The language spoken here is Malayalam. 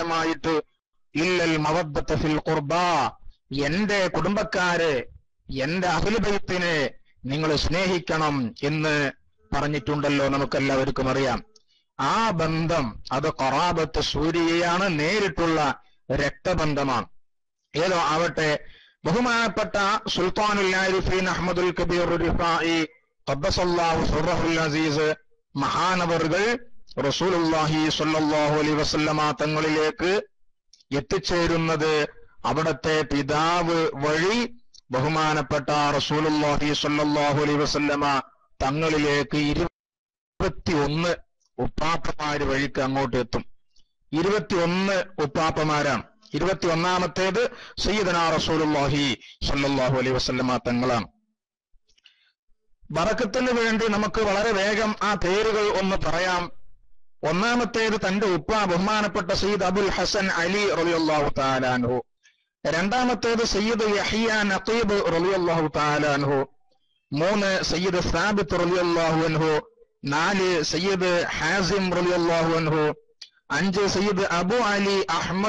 വിരോധമായിട്ട് ഇല്ലൽ മവദ്ദത ഫിൽ ഖുർബാ, എന്റെ കുടുംബക്കാരെ, എന്റെ അഹ്ലു ബൈത്തിനെ നിങ്ങൾ സ്നേഹിക്കണം എന്ന് പറഞ്ഞിട്ടുണ്ടല്ലോ, നമുക്കെല്ലാവർക്കും അറിയാം. ആ ബന്ധം അത് ഖറാബത്ത് സൂരിയയാണ്, നേരിട്ടുള്ള രക്തബന്ധമാണ്. ഏതോ ആവട്ടെ, ബഹുമാനപ്പെട്ട സുൽത്താനുൽ ആരിഫീൻ അഹ്മദുൽ കബീർ റിഫായി ഖദ്ദസല്ലാഹു സിർറഹുൽ അസീസ് മഹാനവറുകൾ റസൂലുള്ളാഹി സ്വല്ലല്ലാഹു അലൈഹി വസല്ലമ തങ്ങളിലേക്ക് എത്തിച്ചേരുന്നത് അവിടത്തെ പിതാവ് വഴി ബഹുമാനപ്പെട്ട റസൂലുള്ളാഹി സ്വല്ലല്ലാഹു അലൈഹി വസല്ലമ തങ്ങളിലേക്ക് 21 ഉപ്പാപ്പമാര് വഴിക്ക് അങ്ങോട്ട് എത്തും. 21 ഉപ്പാപ്പമാരാണ്. 21ാമത്തേത് സയ്യിദനാ റസൂലുള്ളാഹി സ്വല്ലല്ലാഹു അലൈഹി വസല്ലമ തങ്ങളാണ്. ബറക്കത്തിന് വേണ്ടി നമുക്ക് വളരെ വേഗം ആ പേരുകൾ ഒന്ന് പറയാം. ഒന്നാമത്തേത് തന്റെ ഉപ്പ ബഹുമാനപ്പെട്ട സയ്യിദ് അബുൽ ഹസൻ അലി റളിയല്ലാഹു തആല അൻഹു. രണ്ടാമത്തേത് സയ്യിദ് യഹ്യ നഖീബ് റളിയല്ലാഹു തആല അൻഹു. 3 സയ്യിദ് സാബിത്ത് റളിയല്ലാഹു അൻഹു. 4 സയ്യിദ് ഹാസിം റളിയല്ലാഹു അൻഹു. 5 സയ്യിദ് അബു അലി അഹ്മദ്